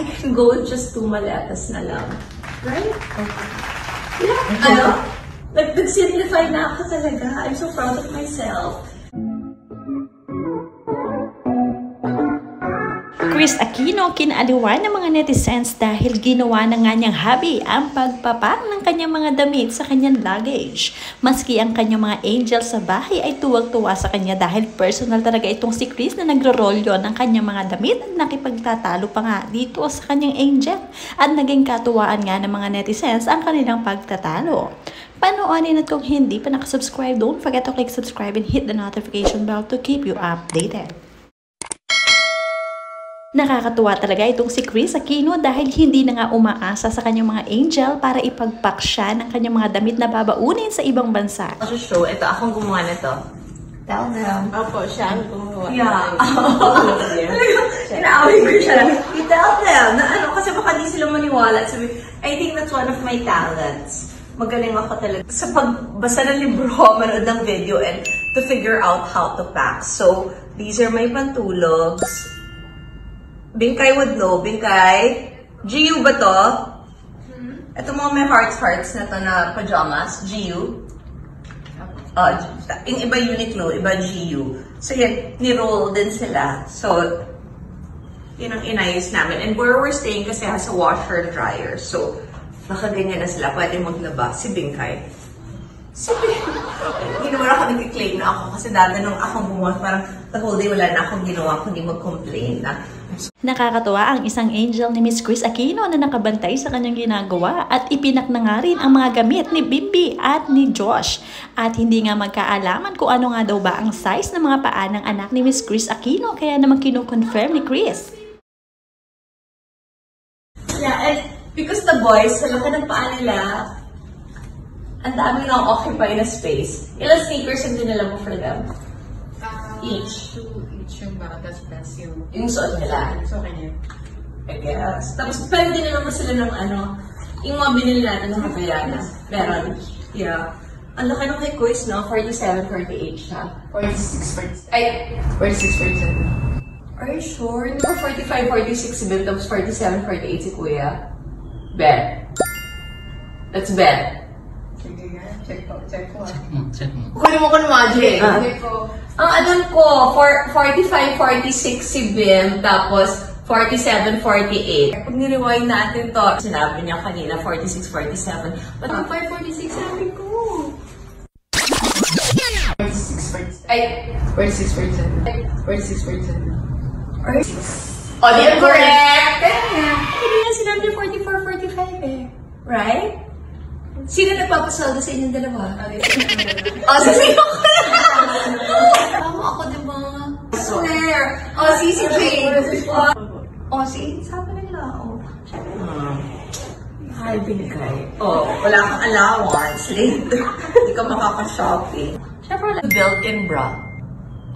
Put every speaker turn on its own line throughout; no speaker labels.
I can go with just 2 maletas na lang. Right? Yeah, nag-simplify na ako talaga. I'm so proud of myself.
Kris Aquino kinaaliwan ng mga netizens dahil ginawa na nga niyang hobby ang pagpapak ng kanyang mga damit sa kanyang luggage. Maski ang kanyang mga angel sa bahay ay tuwag-tuwa sa kanya dahil personal talaga itong si Kris na nagro-rolyo ng kanyang mga damit at nakipagtatalo pa nga dito sa kanyang angel. At naging katuwaan nga ng mga netizens ang kanilang pagtatalo. Panoorin at kung hindi pa nakasubscribe, don't forget to click subscribe and hit the notification bell to keep you updated. Nakakatuwa talaga itong si Kris Aquino dahil hindi na nga umaasa sa kanyang mga angel para ipagpak siya ng kanyang mga damit na babaunin sa ibang bansa.
Show, ito akong gumawa na to. Tell them.
Opo, siya ang gumawa.
Yeah. Inaaway ko siya. You tell them na kasi baka di sila maniwala. Sabi, I think that's one of my talents. Magaling ako talaga sa pagbasa ng libro, manood ng video, and to figure out how to pack. So, these are my pantulogs. Bingkay would know. Bingkay. GU ba to? Ito mga may hearts na to na pajamas. GU. Yung iba Uniqlo, iba GU. So yan, ni-roll din sila. So, yun ang inayos namin. And where we're staying kasi has a washer and dryer. So, nakaganyan na sila. Pwede maglaba. Si Bingkay. Hindi naman ako nag-claim na ako kasi dati nung akong bumuha, parang the whole day wala na akong ginawa kundi mag-complain na.
Nakakatuwa ang isang angel ni Miss Kris Aquino na nakabantay sa kanyang ginagawa at ipinak na nga rin ang mga gamit ni Bimbi at ni Josh. At hindi nga magkaalaman kung ano nga daw ba ang size ng mga paa ng anak ni Miss Kris Aquino kaya naman kino-confirm ni Kris.
Yeah, and because the boys, sa laki ng paa nila, ang dami na occupy na space. Ilang sneakers yung dinala mo for them? Each.
Each yung bata, that's
yung suot nila.
So, kanya.
I guess. Tapos, pero dinala mo sila ng yung mga binili natin ng Havaiana. Meron. Yeah. Ang laki ng kay Quiz, no? 47, 48 siya.
46%.
Ay,
46%.
Are you sure? Hindi ba 45, 46 si Bill, tapos 47, 48 si Kuya? Bet. Let's bet.
Check ko.
Check mo.
Kunin mo ko ng magic.
Check
ko.
Ang alam ko, 45, 46 si Bim, tapos 47, 48. Pag nirewind natin to, sinabi niya kanina, 46, 47. But 45, 46 sabi ko.
46%. Ay, 46%. 46%.
Oh, di correct! Hindi na sinabi 44, 45 eh. Right? Sino nagpapasaldo sa inyong dalawa? Sasabihin ko na! Tama ako, diba? I swear! Si Jane! Sabi nila, Hi, Bingkay. Wala kang allowance. Later. Hindi ka makaka-shopping. Siyempre, built-in bra.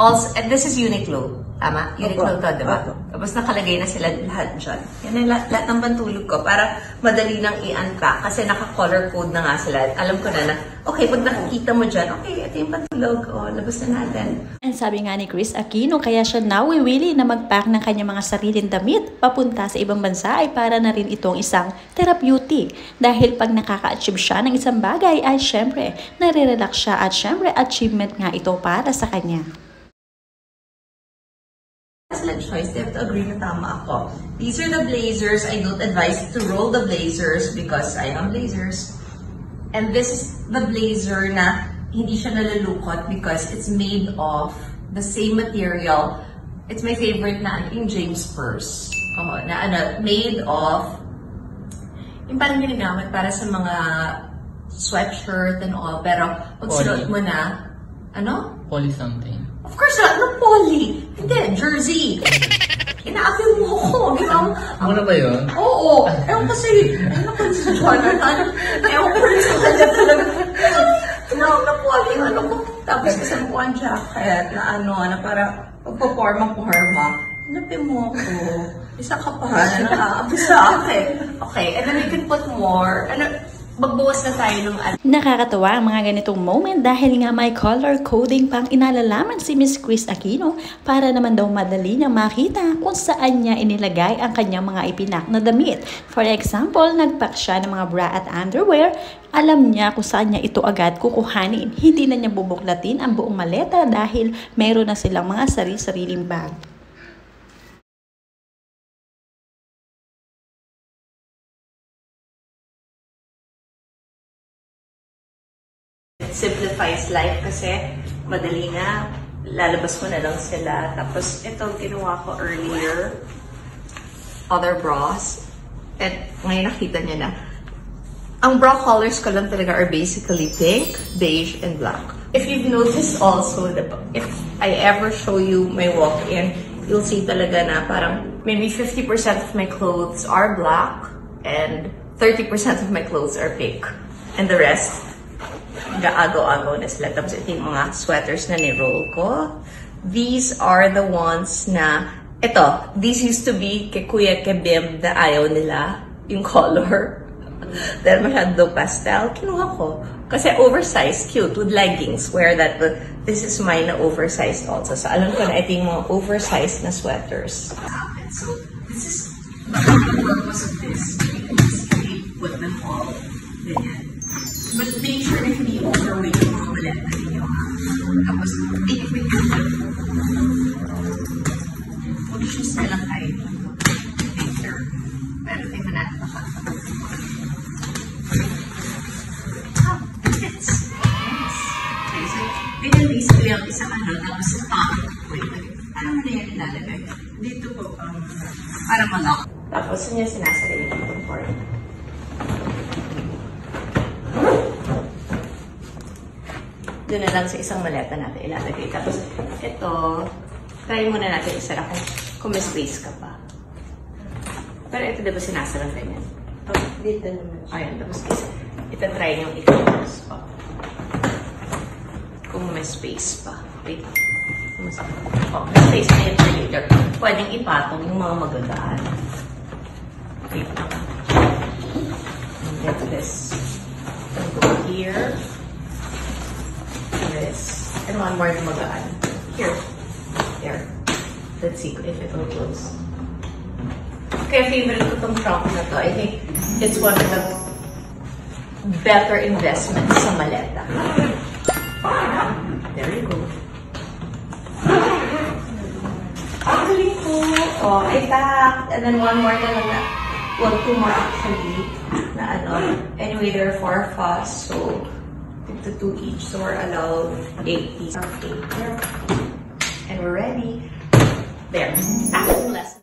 Also, and this is Uniqlo. Tama? Uniqlo to, diba? Tapos nakalagay na sila lahat dyan. Yan ang lahat ng pantulog ko para madali nang i-unpack kasi naka-color code na nga sila. Alam ko na okay, pag nakikita mo dyan, okay, ito yung pantulog. Labas na natin.
And sabi nga ni Kris Aquino, kaya siya nawiwili na mag-pack ng kanyang mga sariling damit papunta sa ibang bansa ay para na rin itong isang therapeutic. Dahil pag nakaka-achieve siya ng isang bagay ay syempre, nare-relax siya at syempre achievement nga ito para sa kanya.
Excellent choice. They have to agree na tama ako. These are the blazers. I don't advise to roll the blazers because I am blazers. And this is the blazer na hindi siya nalulukot because it's made of the same material. It's my favorite na yung James purse. Made of yung parang ginagamit para sa mga sweatshirt and all. Pero pag sinuot mo na,
Poly something.
Of course, not poly. Hindi, jersey. Ina-appeal mo ako.
Ano ba yun?
Oo. Ewan kasi, ano pa si Jonathan? Ewan ko rin sa kanya talaga. Na poly, ko. Tapos kasi mukhang jacket na para pagpaporma. Hanapin mo ako. Isa ka pa. Nakaabi sa akin. Okay, and then you can put more. magbawas na tayo ng
Nakakatawa ang mga ganitong moment dahil nga may color coding pang inalalaman si Miss Chris Aquino para naman daw madali niya makita kung saan niya inilagay ang kanyang mga ipinak na damit. For example, nagpack siya ng mga bra at underwear. Alam niya kung saan niya ito agad kukuhanin. Hindi na niya bubuklatin ang buong maleta dahil meron na silang mga sari-sariling bag.
It simplifies life kasi madali na, lalabas mo na lang sila. Tapos ito, ginawa ko earlier, other bras. And ngayon nakita niya na, ang bra colors ko lang talaga are basically pink, beige, and black. If you've noticed also, if I ever show you my walk-in, you'll see talaga na parang maybe 50% of my clothes are black and 30% of my clothes are pink. And the rest, gaagaw-agaw na sila. Tapos ito yung mga sweaters na ni-roll ko. These are the ones na, these used to be kay Kuya Kebim na ayaw nila, yung color. Dahil masyado pastel, kinuha ko. Kasi oversized, cute, with leggings. Wear that, this is mine na oversized also. So alam ko na ito yung mga oversized na sweaters. So this is the purpose of this. Put them all. Ganyan. But make sure na hindi overweight yung mga maleta ninyo. Tapos, i-quick nyo. Mag-shoes na lang tayo. Later. Pero tingnan natin pa. Fits. Nice. So, pinalays ko yung isang tapos sa top. Wait, parang mo na yan ilalagay. Dito po, parang malak. Tapos, yun yung sinasarili ko for it. Doon na lang sa isang maleta natin ilalagay. Tapos, ito, try muna natin isara kung may space ka pa. Pero ito, diba sinasara ganyan? Dito naman. Ayun, tapos ito try nyo i-close pa. Kung may space pa. Wait. May space na yun later. Pwedeng ipatong yung mga magagaan. Wait lang. Get this. Go here. This. And one more magaan. Here. There. Let's see if it will close. Kaya favorite ko tong trunk na to. I think it's one of the better investments sa maleta. There you go. Actually ko. Oh, I packed. And then one more na lang na. Well, two more actually. Na ano. Anyway, there are 4 of us. So, to 2 each, so we're allowed 8 pieces of paper. And we're ready. There. Acting less.